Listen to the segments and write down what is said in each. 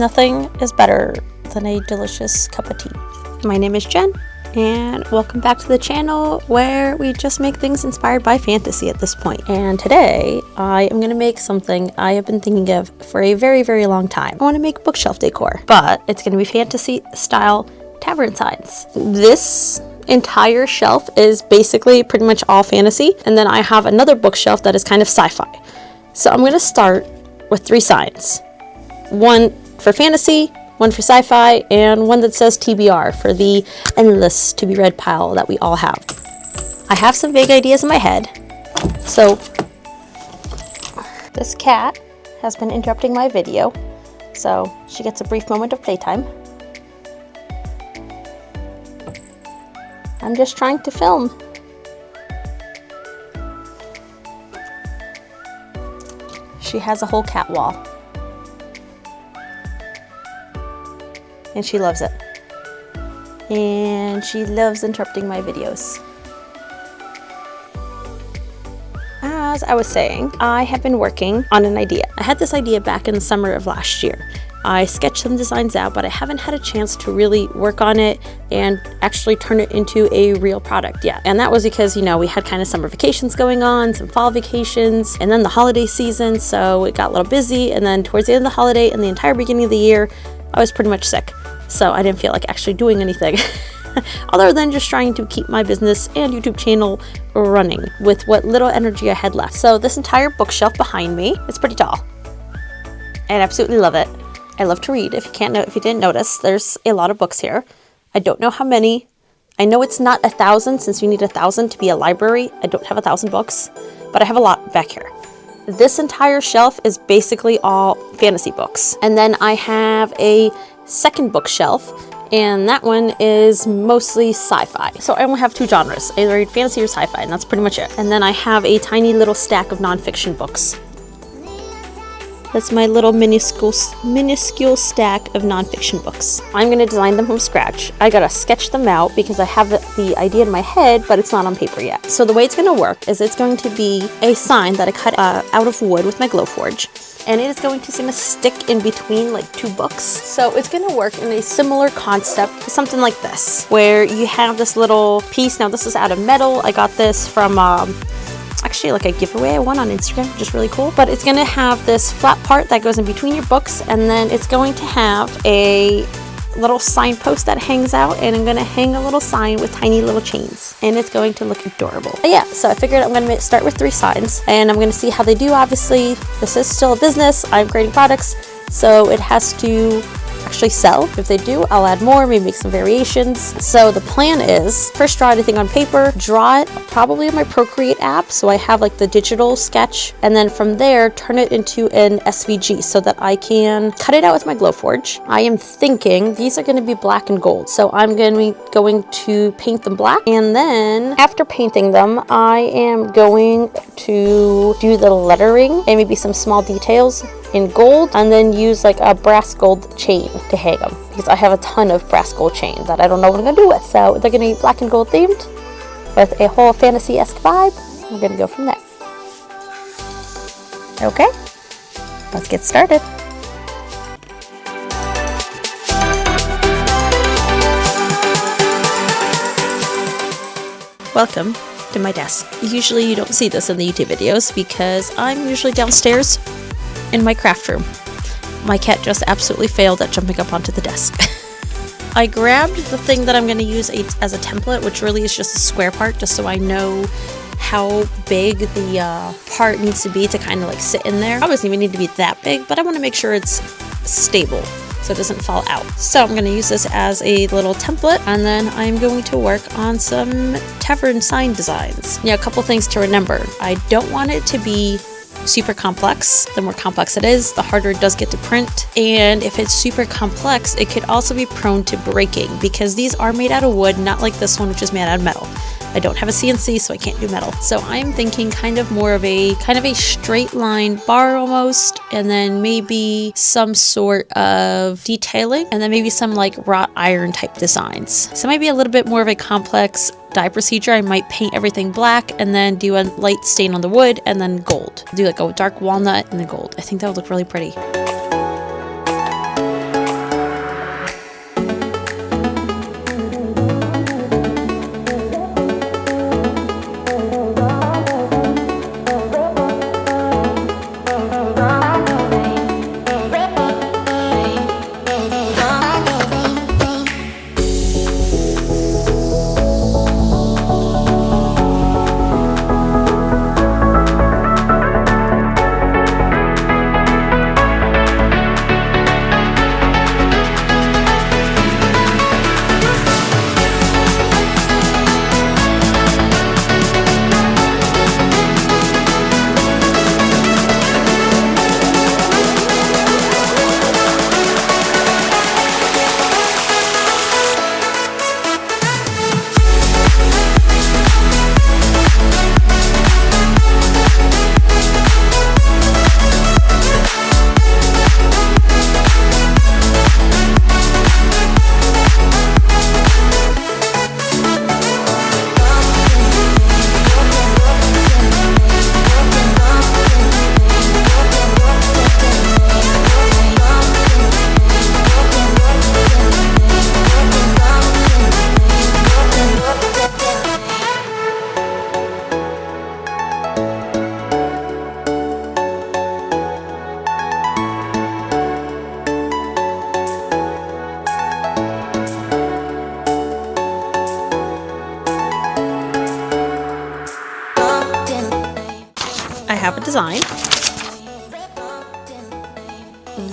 Nothing is better than a delicious cup of tea. My name is Jen, and welcome back to the channel where we just make things inspired by fantasy at this point. And today I am going to make something I have been thinking of for a very, very long time. I want to make bookshelf decor, but it's going to be fantasy style tavern signs. This entire shelf is basically pretty much all fantasy, and then I have another bookshelf that is kind of sci-fi. So I'm going to start with 3 signs. One for fantasy, one for sci-fi, and one that says TBR for the endless to be read pile that we all have. I have some vague ideas in my head. So this cat has been interrupting my video, so she gets a brief moment of playtime. I'm just trying to film. She has a whole cat wall. And she loves it. And she loves interrupting my videos. As I was saying, I have been working on an idea. I had this idea back in the summer of last year. I sketched some designs out, but I haven't had a chance to really work on it and actually turn it into a real product yet. And that was because, you know, we had kind of summer vacations going on, some fall vacations, and then the holiday season, so it got a little busy. And then towards the end of the holiday and the entire beginning of the year, I was pretty much sick. So I didn't feel like actually doing anything other than just trying to keep my business and YouTube channel running with what little energy I had left. So this entire bookshelf behind me, it's pretty tall. I absolutely love it. I love to read. If you didn't notice, there's a lot of books here. I don't know how many. I know it's not 1,000 since you need 1,000 to be a library. I don't have 1,000 books, but I have a lot back here. This entire shelf is basically all fantasy books. And then I have a second bookshelf, and that one is mostly sci-fi. So I only have 2 genres. I either read fantasy or sci-fi, and that's pretty much it. And then I have a tiny little stack of nonfiction books. That's my little minuscule stack of nonfiction books. I'm going to design them from scratch. I gotta sketch them out because I have the idea in my head, but it's not on paper yet. So the way it's going to work is it's going to be a sign that I cut out of wood with my Glowforge. And it is going to seem to stick in between like 2 books. So it's going to work in a similar concept to something like this, where you have this little piece. Now this is out of metal. I got this from actually like a giveaway I won on Instagram, which is really cool. But it's going to have this flat part that goes in between your books, and then it's going to have a little signpost that hangs out, and I'm going to hang a little sign with tiny little chains, and it's going to look adorable. But yeah, so I figured I'm going to start with 3 signs, and I'm going to see how they do. Obviously, this is still a business. I'm creating products, so it has to actually sell. If they do, I'll add more, maybe make some variations. So the plan is first draw anything on paper, draw it probably in my Procreate app, so I have like the digital sketch, and then from there turn it into an SVG so that I can cut it out with my Glowforge. I am thinking these are going to be black and gold, so I'm going to paint them black, and then after painting them I am going to do the lettering and maybe some small details in gold, and then use like a brass gold chain to hang them, because I have a ton of brass gold chain that I don't know what I'm gonna do with. So they're gonna be black and gold themed with a whole fantasy-esque vibe. We're gonna go from there. Okay, let's get started. Welcome to my desk. Usually you don't see this in the YouTube videos because I'm usually downstairs in my craft room. My cat just absolutely failed at jumping up onto the desk. I grabbed the thing that I'm going to use as a template, which really is just a square part, just so I know how big the part needs to be to kind of like sit in there. It doesn't even need to be that big, but I want to make sure it's stable so it doesn't fall out. So I'm going to use this as a little template, and then I'm going to work on some Tavern sign designs. Now, a couple things to remember. I don't want it to be super complex. The more complex it is, the harder it does get to print. And if it's super complex, it could also be prone to breaking, because these are made out of wood, not like this one, which is made out of metal. I don't have a CNC, so I can't do metal. So I'm thinking kind of more of a straight line bar almost, and then maybe some sort of detailing, and then maybe some like wrought iron type designs. So it might be a little bit more of a complex dye procedure. I might paint everything black and then do a light stain on the wood and then gold. Do like a dark walnut and then gold. I think that would look really pretty. have a design.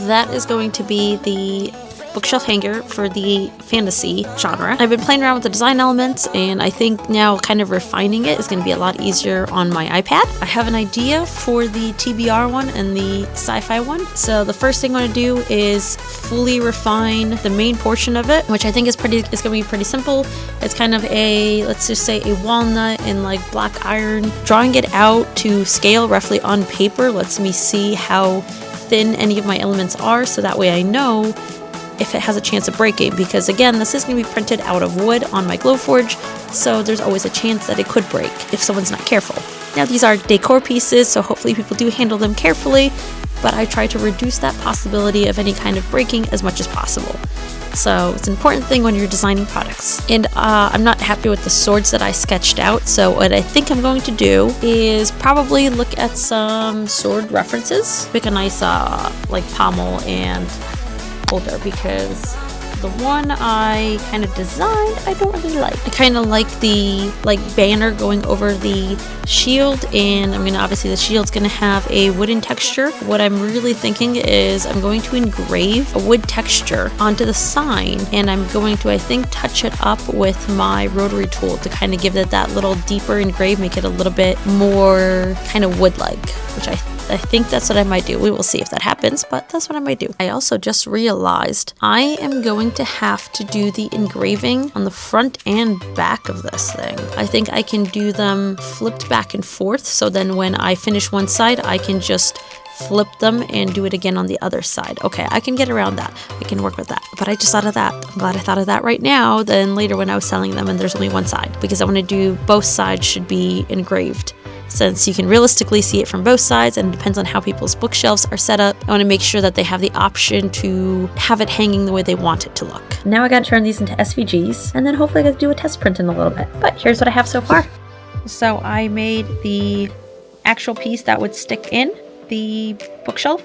That is going to be the bookshelf hanger for the fantasy genre. I've been playing around with the design elements, and I think now kind of refining it is going to be a lot easier on my iPad. I have an idea for the TBR one and the sci-fi one. So the first thing I'm going to do is fully refine the main portion of it, which I think is going to be pretty simple. It's kind of a, let's just say, a walnut and like black iron. Drawing it out to scale roughly on paper lets me see how thin any of my elements are, so that way I know if it has a chance of breaking, because again, this is going to be printed out of wood on my Glowforge, so there's always a chance that it could break if someone's not careful. Now these are decor pieces, so hopefully people do handle them carefully, but I try to reduce that possibility of any kind of breaking as much as possible. So it's an important thing when you're designing products. And I'm not happy with the swords that I sketched out, so what I think I'm going to do is probably look at some sword references. Pick a nice like pommel and holder, because the one I kind of designed I don't really like. I kind of like the banner going over the shield, and I mean obviously the shield's going to have a wooden texture. What I'm really thinking is I'm going to engrave a wood texture onto the sign, and I'm going to, I think, touch it up with my rotary tool to kind of give it that little deeper engrave, make it a little bit more kind of wood-like, which I think that's what I might do. We will see if that happens, but that's what I might do. I also just realized I am going to have to do the engraving on the front and back of this thing. I think I can do them flipped back and forth, so then when I finish one side, I can just flip them and do it again on the other side. Okay, I can get around that. I can work with that. But I just thought of that. I'm glad I thought of that right now than later when I was selling them and there's only one side, because I want to do both sides should be engraved, since you can realistically see it from both sides and it depends on how people's bookshelves are set up. I want to make sure that they have the option to have it hanging the way they want it to look. Now I got to turn these into SVGs, and then hopefully I got to do a test print in a little bit. But here's what I have so far. So I made the actual piece that would stick in the bookshelf,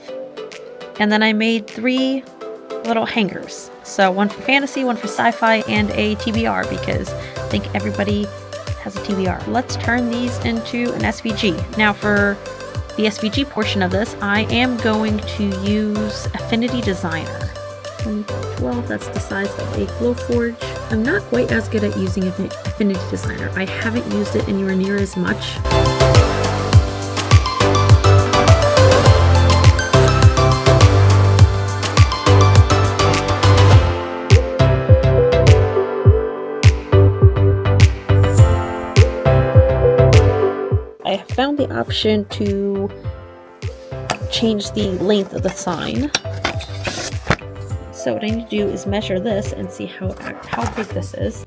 and then I made 3 little hangers. So one for fantasy, one for sci-fi, and a TBR, because I think everybody has a TBR. Let's turn these into an SVG. Now for the SVG portion of this, I am going to use Affinity Designer. 12, that's the size of a Glowforge. I'm not quite as good at using Affinity Designer. I haven't used it anywhere near as much. I found the option to change the length of the sign. So what I need to do is measure this and see how big this is.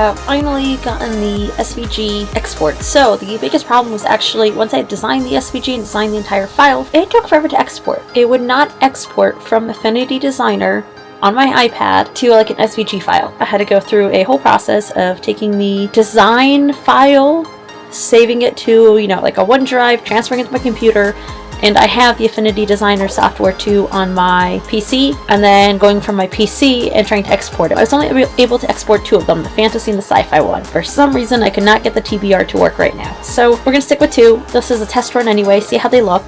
have finally gotten the SVG export. So the biggest problem was actually once I designed the SVG and designed the entire file, it took forever to export. It would not export from Affinity Designer on my iPad to like an SVG file. I had to go through a whole process of taking the design file, saving it to, you know, like a OneDrive, transferring it to my computer, and I have the Affinity Designer software too on my PC, and then going from my PC and trying to export it. I was only able to export 2 of them, the fantasy and the sci-fi one. For some reason, I could not get the TBR to work right now. So we're gonna stick with 2. This is a test run anyway, see how they look.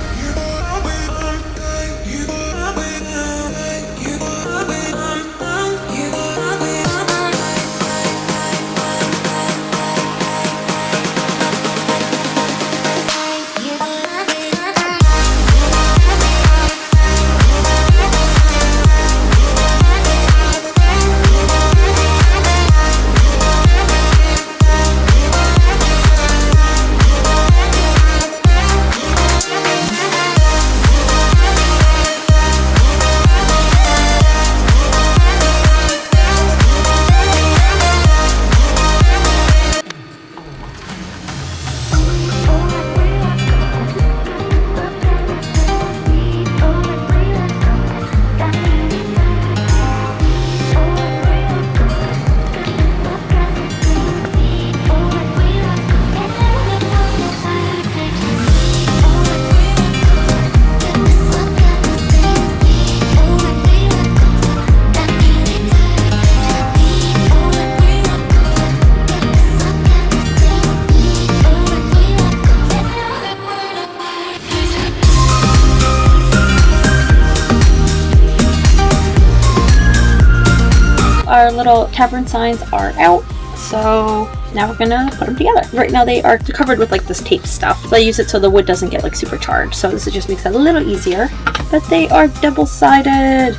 Our little tavern signs are out, so now we're gonna put them together. Right now they are covered with like this tape stuff, so I use it so the wood doesn't get like super charged, so this just makes it a little easier. But they are double-sided,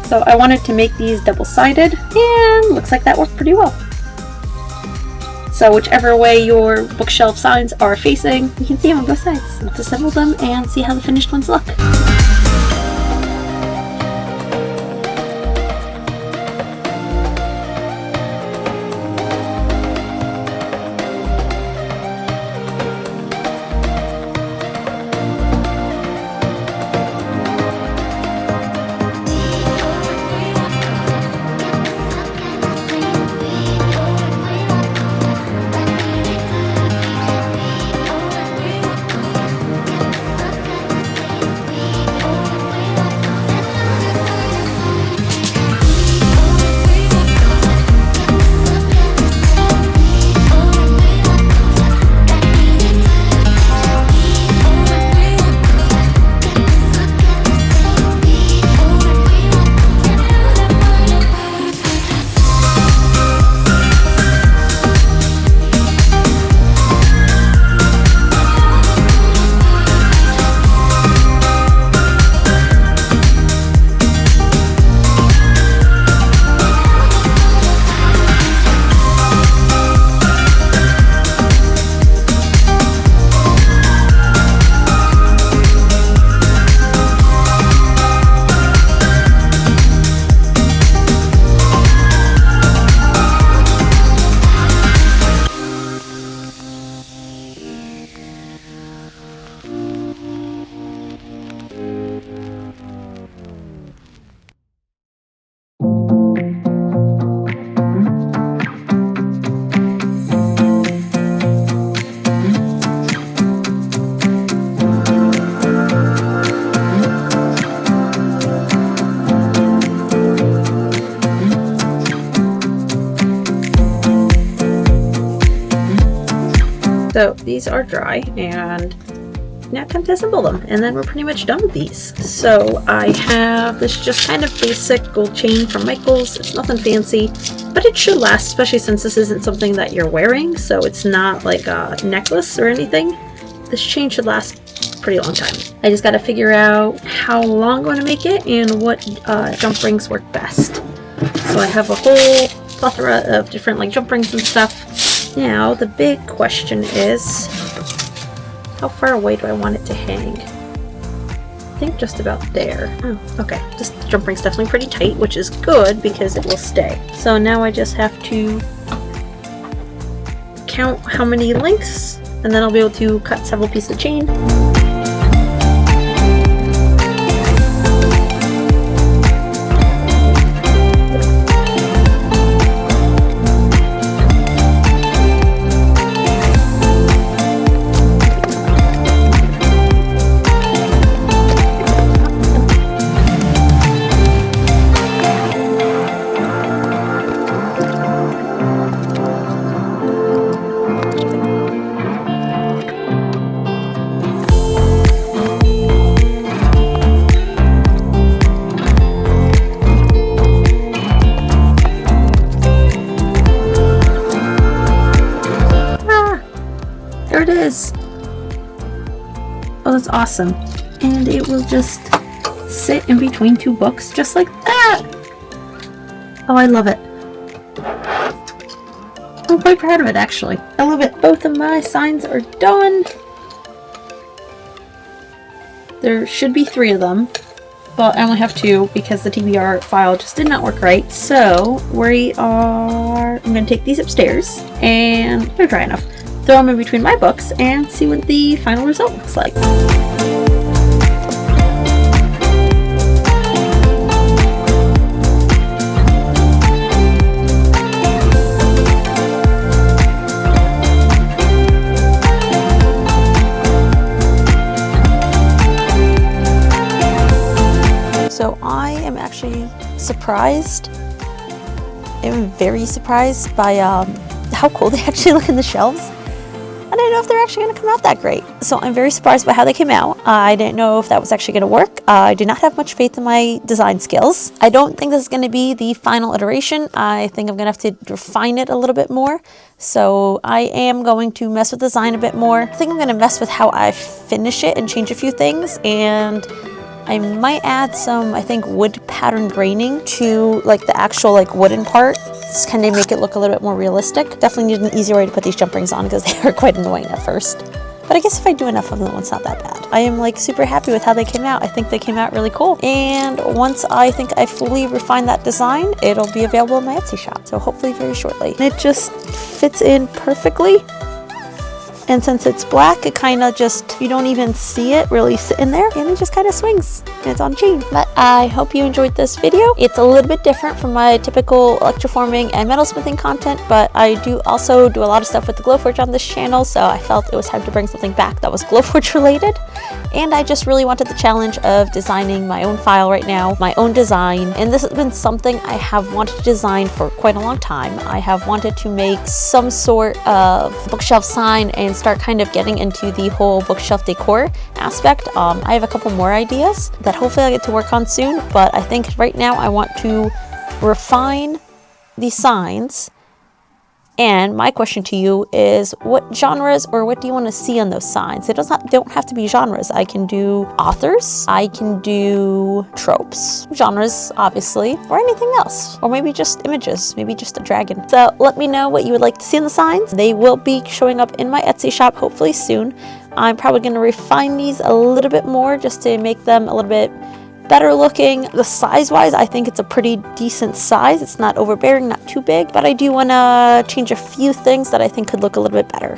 so I wanted to make these double-sided, and looks like that worked pretty well. So whichever way your bookshelf signs are facing, you can see them on both sides. Let's assemble them and see how the finished ones look. So these are dry, and now time to assemble them, and then we're pretty much done with these. So I have this just kind of basic gold chain from Michaels. It's nothing fancy, but it should last, especially since this isn't something that you're wearing, so it's not like a necklace or anything. This chain should last a pretty long time. I just got to figure out how long I'm going to make it and what jump rings work best. So I have a whole plethora of different like jump rings and stuff. Now the big question is, how far away do I want it to hang? think just about there. Oh, okay. This jump ring's definitely pretty tight, which is good because it will stay. So now I just have to count how many links, and then I'll be able to cut several pieces of chain. There it is. Oh, that's awesome. And it will just sit in between two books just like that. Oh, I love it. I'm quite proud of it, actually. I love it. Both of my signs are done. There should be 3 of them, but I only have 2 because the TBR file just did not work right. So I'm going to take these upstairs and they're dry enough. Throw them in between my books and see what the final result looks like. So I am actually surprised. I'm very surprised by how cool they actually look in the shelves. I didn't know if they're actually going to come out that great. So I'm very surprised by how they came out. I didn't know if that was actually going to work. I do not have much faith in my design skills. I don't think this is going to be the final iteration. I think I'm going to have to refine it a little bit more. So I am going to mess with design a bit more. I think I'm going to mess with how I finish it and change a few things. And I might add some, I think, wood pattern graining to like the actual like wooden part. Just kind of make it look a little bit more realistic. Definitely need an easier way to put these jump rings on because they are quite annoying at first. But I guess if I do enough of them, it's not that bad. I am like super happy with how they came out. I think they came out really cool. And once I think I fully refine that design, it'll be available in my Etsy shop. So hopefully very shortly. And it just fits in perfectly. And since it's black, it kind of just, you don't even see it really sitting there, and it just kind of swings, and it's on chain. But I hope you enjoyed this video. It's a little bit different from my typical electroforming and metalsmithing content, but I do also do a lot of stuff with the Glowforge on this channel, so I felt it was time to bring something back that was Glowforge related. And I just really wanted the challenge of designing my own file right now, my own design. And this has been something I have wanted to design for quite a long time. I have wanted to make some sort of bookshelf sign and start kind of getting into the whole bookshelf decor aspect. I have a couple more ideas that hopefully I'll get to work on soon, but I think right now I want to refine the signs. And my question to you is, what genres or what do you want to see on those signs? They don't have to be genres. I can do authors, I can do tropes, genres obviously, or anything else. Or maybe just images, maybe just a dragon. So let me know what you would like to see in the signs. They will be showing up in my Etsy shop hopefully soon. I'm probably going to refine these a little bit more just to make them a little bit better looking. The size wise, I think it's a pretty decent size. It's not overbearing, not too big, but I do want to change a few things that I think could look a little bit better.